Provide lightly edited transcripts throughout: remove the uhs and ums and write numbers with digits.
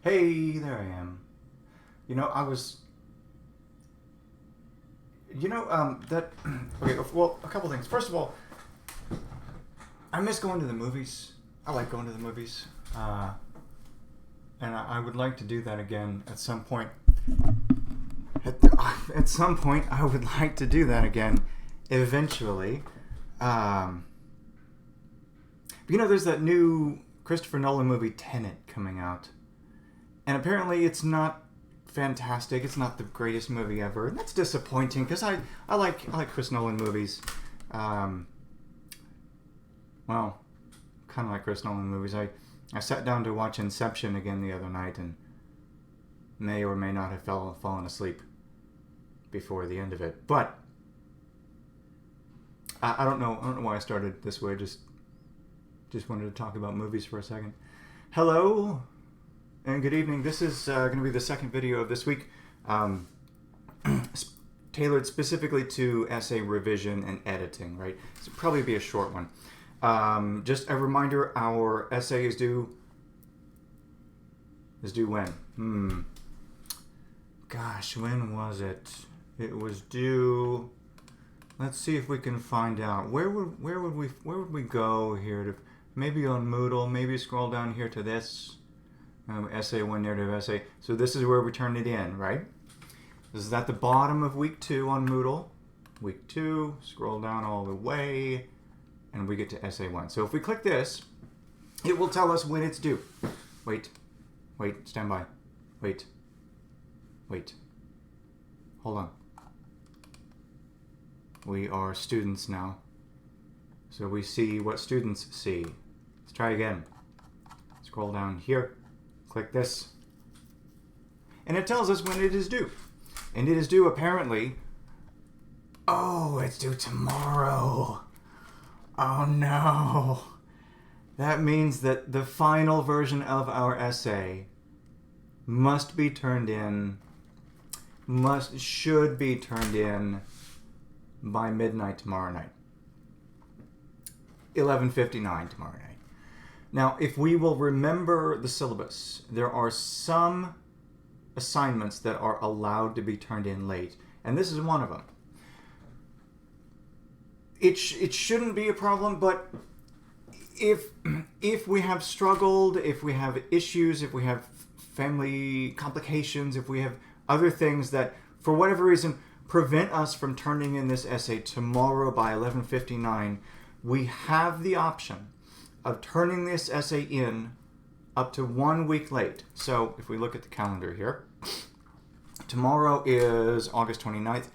Hey, there I am. You know, I was. That. Okay, well, a couple things. First of all, I miss going to the movies. I like going to the movies. And I would like to do that again at some point. At some point, I would like to do that again eventually. There's that new Christopher Nolan movie, Tenet, coming out. And apparently it's not fantastic. It's not the greatest movie ever. And that's disappointing because I like Chris Nolan movies. Well, kind of like Chris Nolan movies. I sat down to watch Inception again the other night and may or may not have fallen asleep before the end of it. But I don't know. I don't know why I started this way. Just wanted to talk about movies for a second. Hello and good evening. This is going to be the second video of this week, tailored specifically to essay revision and editing. Right, so probably be a short one. Just a reminder: our essay is due. Is due when? Gosh, when was it? It was due. Let's see if we can find out. Where would we go here? To maybe on Moodle. Maybe scroll down here to this. Essay 1, narrative essay. So this is where we turn it in, right? This is at the bottom of week 2 on Moodle. Week 2, scroll down all the way, and we get to essay 1. So if we click this, it will tell us when it's due. Wait, stand by. Wait. Hold on. We are students now. So we see what students see. Let's try again. Scroll down here. Click this. And it tells us when it is due. And it is due apparently... Oh, it's due tomorrow. Oh no. That means that the final version of our essay must be turned in, should be turned in by midnight tomorrow night. 11:59 tomorrow night. Now, if we will remember the syllabus, there are some assignments that are allowed to be turned in late, and this is one of them. It shouldn't be a problem, but if we have struggled, if we have issues, if we have family complications, if we have other things that, for whatever reason, prevent us from turning in this essay tomorrow by 11:59, we have the option of turning this essay in up to 1 week late. So if we look at the calendar here, tomorrow is August 29th.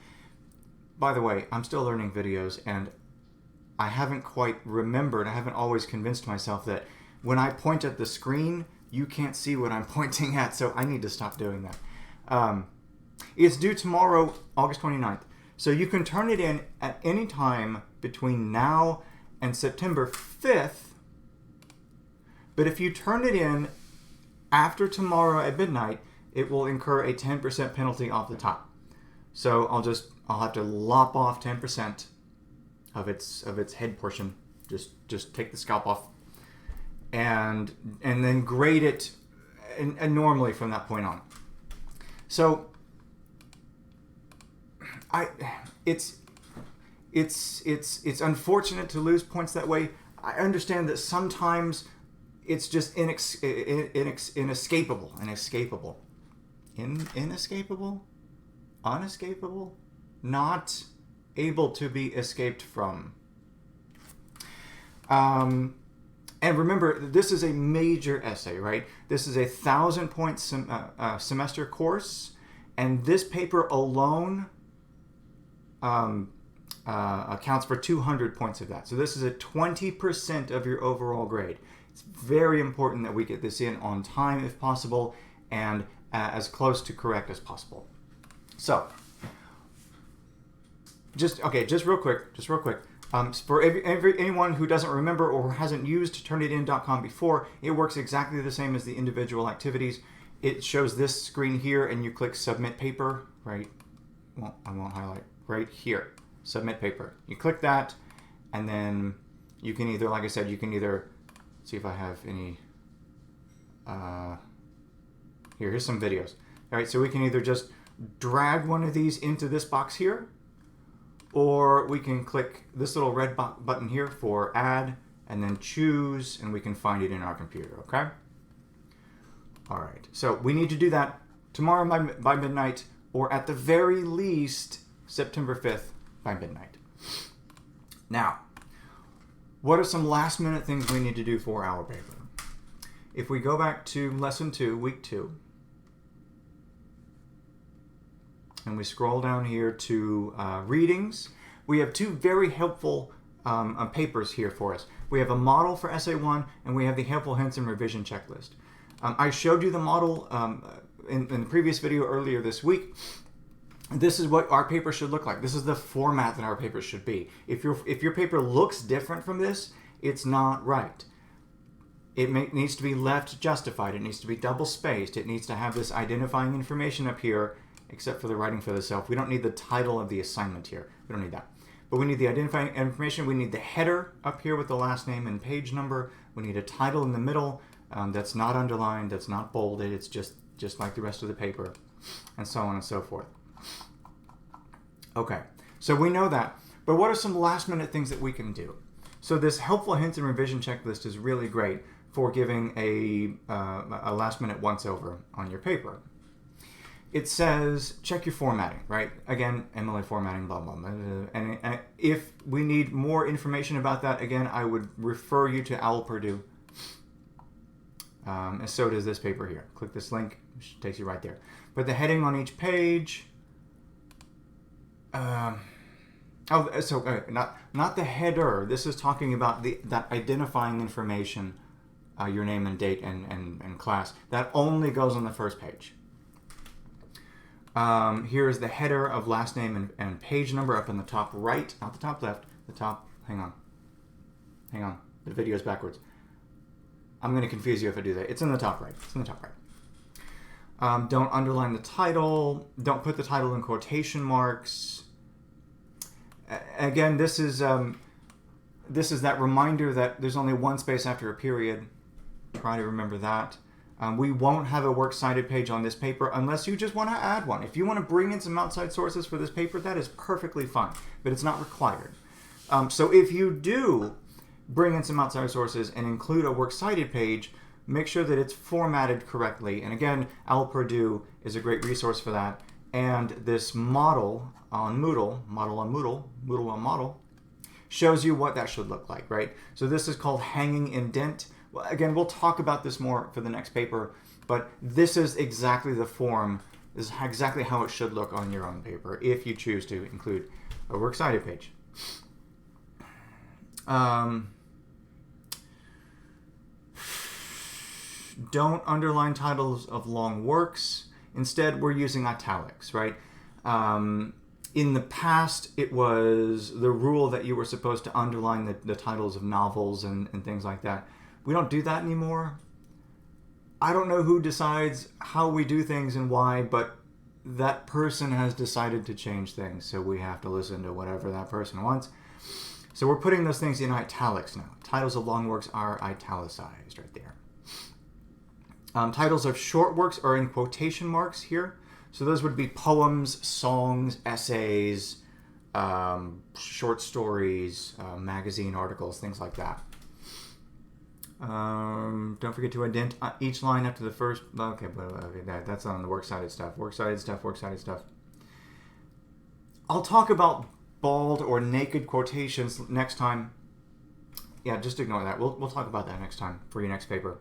By the way, I'm still learning videos, and I haven't quite remembered, I haven't always convinced myself that when I point at the screen, you can't see what I'm pointing at, so I need to stop doing that. It's due tomorrow, August 29th. So you can turn it in at any time between now and September 5th. But if you turn it in after tomorrow at midnight, it will incur a 10% penalty off the top. So I'll have to lop off 10% of its head portion. Just take the scalp off, and then grade it and normally from that point on. So it's unfortunate to lose points that way. I understand that sometimes it's just inescapable, unescapable, not able to be escaped from. And remember, this is a major essay, right? This is a 1,000-point semester course, and this paper alone accounts for 200 points of that. So this is a 20% of your overall grade. It's very important that we get this in on time if possible, and as close to correct as possible. So, just real quick. For anyone who doesn't remember or hasn't used Turnitin.com before, it works exactly the same as the individual activities. It shows this screen here, and you click Submit Paper, right? Well, I won't highlight. Right here, Submit Paper. You click that, and then you can either, like I said, see if I have any Here's some videos. All right, so we can either just drag one of these into this box here, or we can click this little red button here for add, and then choose, and we can find it in our computer, okay? All right, so we need to do that tomorrow by midnight, or at the very least, September 5th by midnight. Now, what are some last minute things we need to do for our paper? If we go back to lesson 2, week 2, and we scroll down here to readings, we have two very helpful papers here for us. We have a model for Essay 1, and we have the helpful hints and revision checklist. I showed you the model in the previous video earlier this week. This is what our paper should look like. This is the format that our paper should be. If your paper looks different from this, it's not right. It needs to be left justified. It needs to be double spaced. It needs to have this identifying information up here, except for the writing for the self. We don't need the title of the assignment here. We don't need that. But we need the identifying information. We need the header up here with the last name and page number. We need a title in the middle that's not underlined, that's not bolded. It's just like the rest of the paper, and so on and so forth. Okay, so we know that. But what are some last minute things that we can do? So this helpful hints and revision checklist is really great for giving a last minute once over on your paper. It says check your formatting, right? Again, MLA formatting, blah, blah, blah. And if we need more information about that, again, I would refer you to OWL Purdue. And so does this paper here. Click this link, which takes you right there. But the heading on each page, not the header. This is talking about that identifying information, your name and date and class. That only goes on the first page. Here is the header of last name and page number up in the top right, not the top left, the top, hang on, the video is backwards. I'm going to confuse you if I do that. It's in the top right, don't underline the title, don't put the title in quotation marks. Again, this is that reminder that there's only one space after a period. Try to remember that. We won't have a works cited page on this paper unless you just want to add one. If you want to bring in some outside sources for this paper, that is perfectly fine, but it's not required. So if you do bring in some outside sources and include a works cited page, make sure that it's formatted correctly. And again, OWL Purdue is a great resource for that. And this model on Moodle, shows you what that should look like, right? So this is called hanging indent. Well, again, we'll talk about this more for the next paper, but this is exactly the form, this is exactly how it should look on your own paper if you choose to include a works cited page. Don't underline titles of long works. Instead, we're using italics, right? In the past, it was the rule that you were supposed to underline the titles of novels and things like that. We don't do that anymore. I don't know who decides how we do things and why, but that person has decided to change things, so we have to listen to whatever that person wants. So we're putting those things in italics now. Titles of long works are italicized right there. Titles of short works are in quotation marks here. So those would be poems, songs, essays, short stories, magazine articles, things like that. Don't forget to indent each line after the first. Okay, that's on the works cited stuff. Works cited stuff. I'll talk about bald or naked quotations next time. Yeah, just ignore that. We'll talk about that next time for your next paper.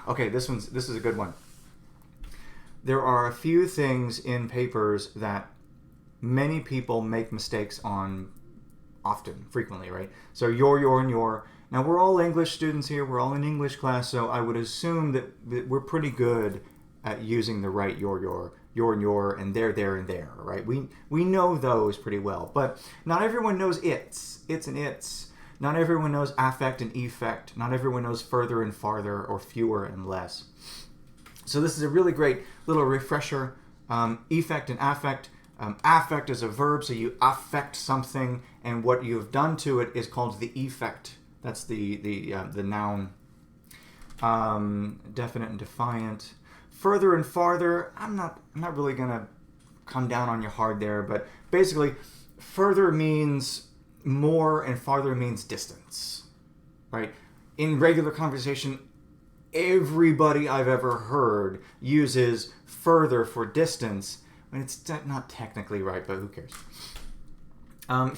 Okay, this is a good one. There are a few things in papers that many people make mistakes on frequently, right? So your, and your. Now, we're all English students here. We're all in English class, so I would assume that we're pretty good at using the right your, and your, and there, and there, right? We know those pretty well, but not everyone knows it's and its. Not everyone knows affect and effect. Not everyone knows further and farther or fewer and less. So this is a really great little refresher. Effect and affect. Affect is a verb, so you affect something, and what you have done to it is called the effect. That's the noun. Definite and defiant. Further and farther, I'm not really gonna come down on you hard there, but basically, further means more and farther means distance, right? In regular conversation, everybody I've ever heard uses further for distance, and it's not technically right, but who cares?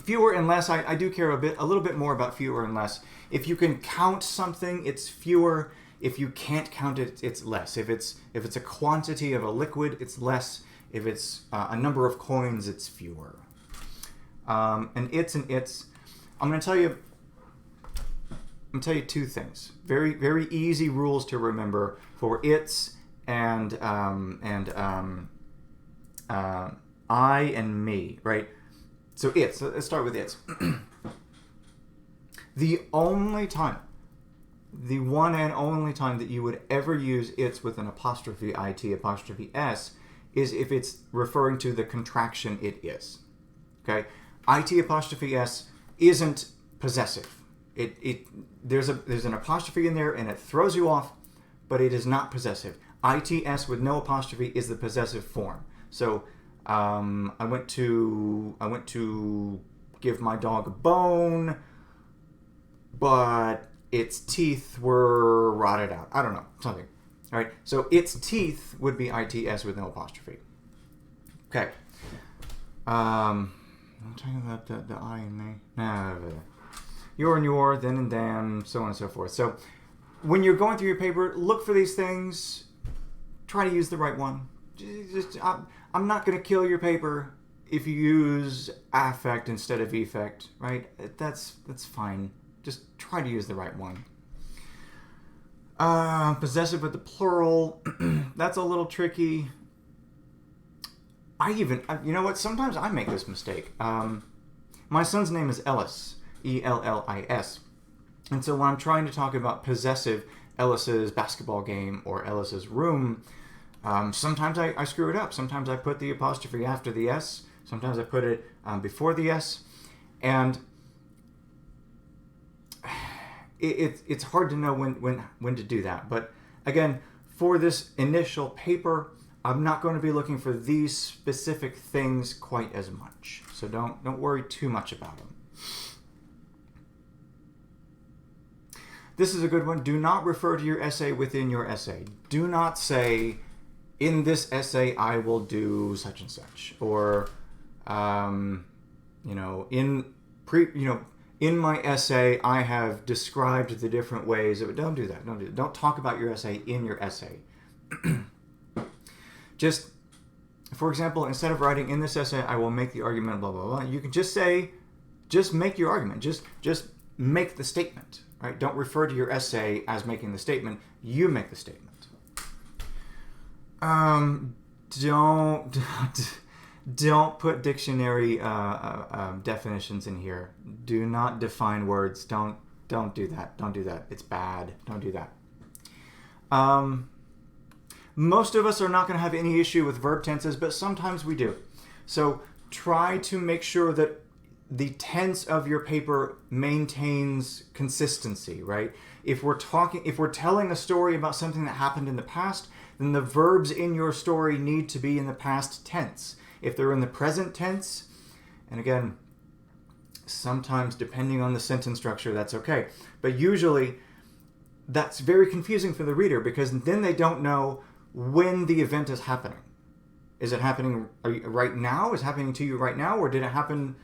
Fewer and less, I do care a little bit more about fewer and less. If you can count something, it's fewer. If you can't count it, it's less. If it's a quantity of a liquid, it's less. If it's a number of coins, it's fewer. And its. I'm going to tell you two things. Very, very easy rules to remember for its and I and me, right? So its. Let's start with its. The one and only time that you would ever use its with an apostrophe it apostrophe s is if it's referring to the contraction it is. Okay, it apostrophe s isn't possessive. There's an apostrophe in there and it throws you off, but it is not possessive. Its with no apostrophe is the possessive form. So I went to give my dog a bone, but its teeth were rotted out. I don't know, something. All right, so its teeth would be its with no apostrophe. Okay. I'm talking about the I and me. Your and your, then and them, so on and so forth. So when you're going through your paper, look for these things. Try to use the right one. I'm not going to kill your paper if you use affect instead of effect, right? That's fine. Just try to use the right one. Possessive with the plural, that's a little tricky. You know what? Sometimes I make this mistake. My son's name is Ellis, Ellis. And so when I'm trying to talk about possessive, Ellis's basketball game or Ellis's room, sometimes I screw it up. Sometimes I put the apostrophe after the S. Sometimes I put it before the S. And it's hard to know when to do that. But again, for this initial paper, I'm not going to be looking for these specific things quite as much. So don't worry too much about them. This is a good one. Do not refer to your essay within your essay. Do not say, in this essay I will do such and such, or in my essay I have described the different ways of it. Don't do that. Don't talk about your essay in your essay. Just, for example, instead of writing in this essay I will make the argument blah blah blah, you can just say, just make your argument. Just make the statement. Right? Don't refer to your essay as making the statement. You make the statement. Don't put dictionary definitions in here. Do not define words. Don't do that. Don't do that. It's bad. Don't do that. Most of us are not going to have any issue with verb tenses, but sometimes we do. So try to make sure that the tense of your paper maintains consistency, right? If we're telling a story about something that happened in the past, then the verbs in your story need to be in the past tense. If they're in the present tense, and again, sometimes depending on the sentence structure, that's okay. But usually, that's very confusing for the reader because then they don't know when the event is happening. Is it happening right now? Is it happening to you right now? Or did it happen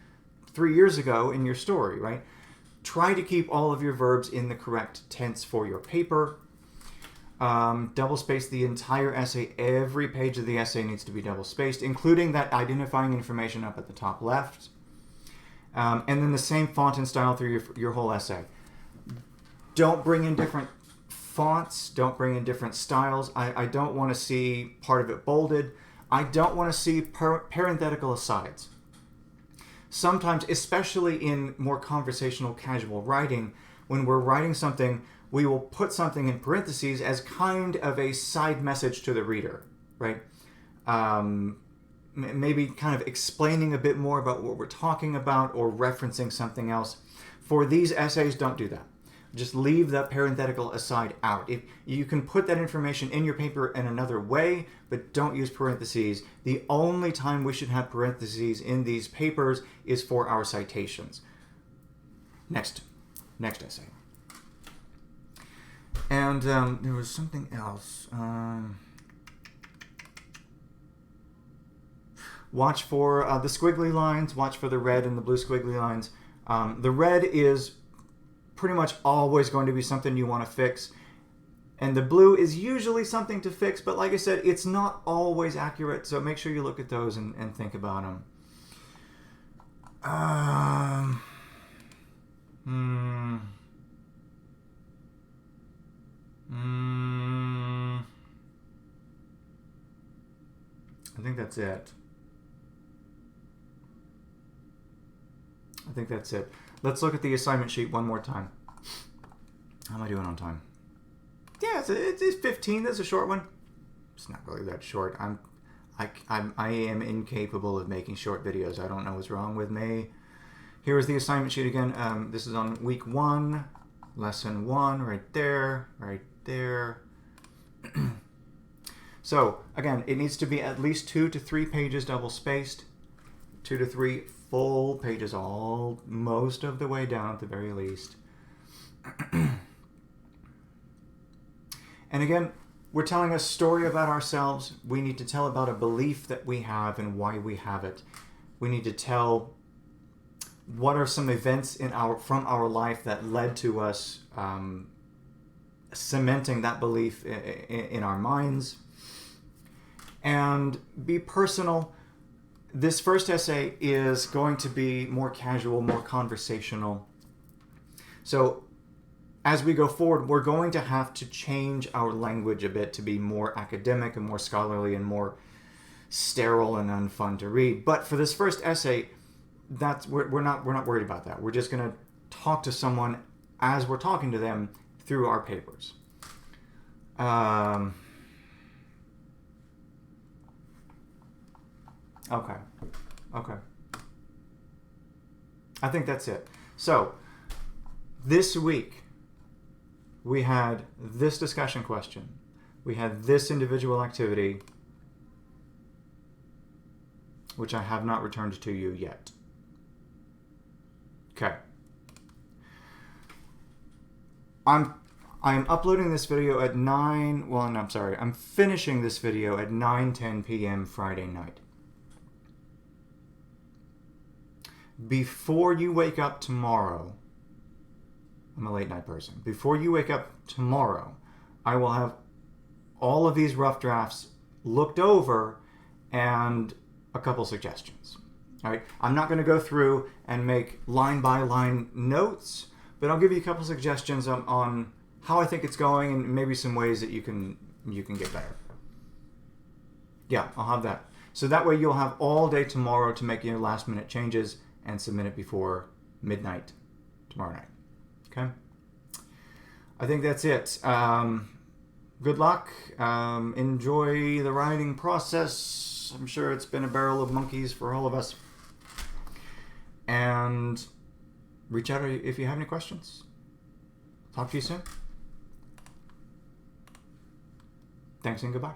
3 years ago in your story, right? Try to keep all of your verbs in the correct tense for your paper. Double space the entire essay. Every page of the essay needs to be double spaced, including that identifying information up at the top left. And then the same font and style through your whole essay. Don't bring in different fonts. Don't bring in different styles. I don't want to see part of it bolded. I don't want to see parenthetical asides. Sometimes, especially in more conversational, casual writing, when we're writing something, we will put something in parentheses as kind of a side message to the reader, right? Maybe kind of explaining a bit more about what we're talking about or referencing something else. For these essays, don't do that. Just leave that parenthetical aside out. If you can put that information in your paper in another way, but don't use parentheses. The only time we should have parentheses in these papers is for our citations. Next essay. And there was something else. Watch for the squiggly lines. Watch for the red and the blue squiggly lines. The red is pretty much always going to be something you want to fix. And the blue is usually something to fix, but like I said, it's not always accurate, so make sure you look at those and think about them. I think that's it. Let's look at the assignment sheet one more time. How am I doing on time? Yeah, it's 15. That's a short one. It's not really that short. I am incapable of making short videos. I don't know what's wrong with me. Here is the assignment sheet again. This is on week 1, lesson 1, right there, right there. So again, it needs to be at least 2 to 3 pages double spaced, 2 to 3 full pages, all most of the way down at the very least. And again, we're telling a story about ourselves. We need to tell about a belief that we have and why we have it. We need to tell what are some events from our life that led to us cementing that belief in our minds. And be personal. This first essay is going to be more casual, more conversational. So as we go forward, we're going to have to change our language a bit to be more academic and more scholarly and more sterile and unfun to read. But for this first essay, we're not worried about that. We're just going to talk to someone as we're talking to them through our papers. Okay. I think that's it. So, this week, we had this discussion question. We had this individual activity, which I have not returned to you yet. Okay. I am uploading this video at 9, well, no, I'm sorry. I'm finishing this video at 9:10 p.m. Friday night. Before you wake up tomorrow, I'm a late night person. Before you wake up tomorrow, I will have all of these rough drafts looked over and a couple suggestions. All right, I'm not going to go through and make line by line notes, but I'll give you a couple suggestions on how I think it's going and maybe some ways that you can get better. Yeah, I'll have that. So that way you'll have all day tomorrow to make your last minute changes and submit it before midnight tomorrow night. Okay? I think that's it. Good luck. Enjoy the writing process. I'm sure it's been a barrel of monkeys for all of us. And reach out if you have any questions. Talk to you soon. Thanks and goodbye.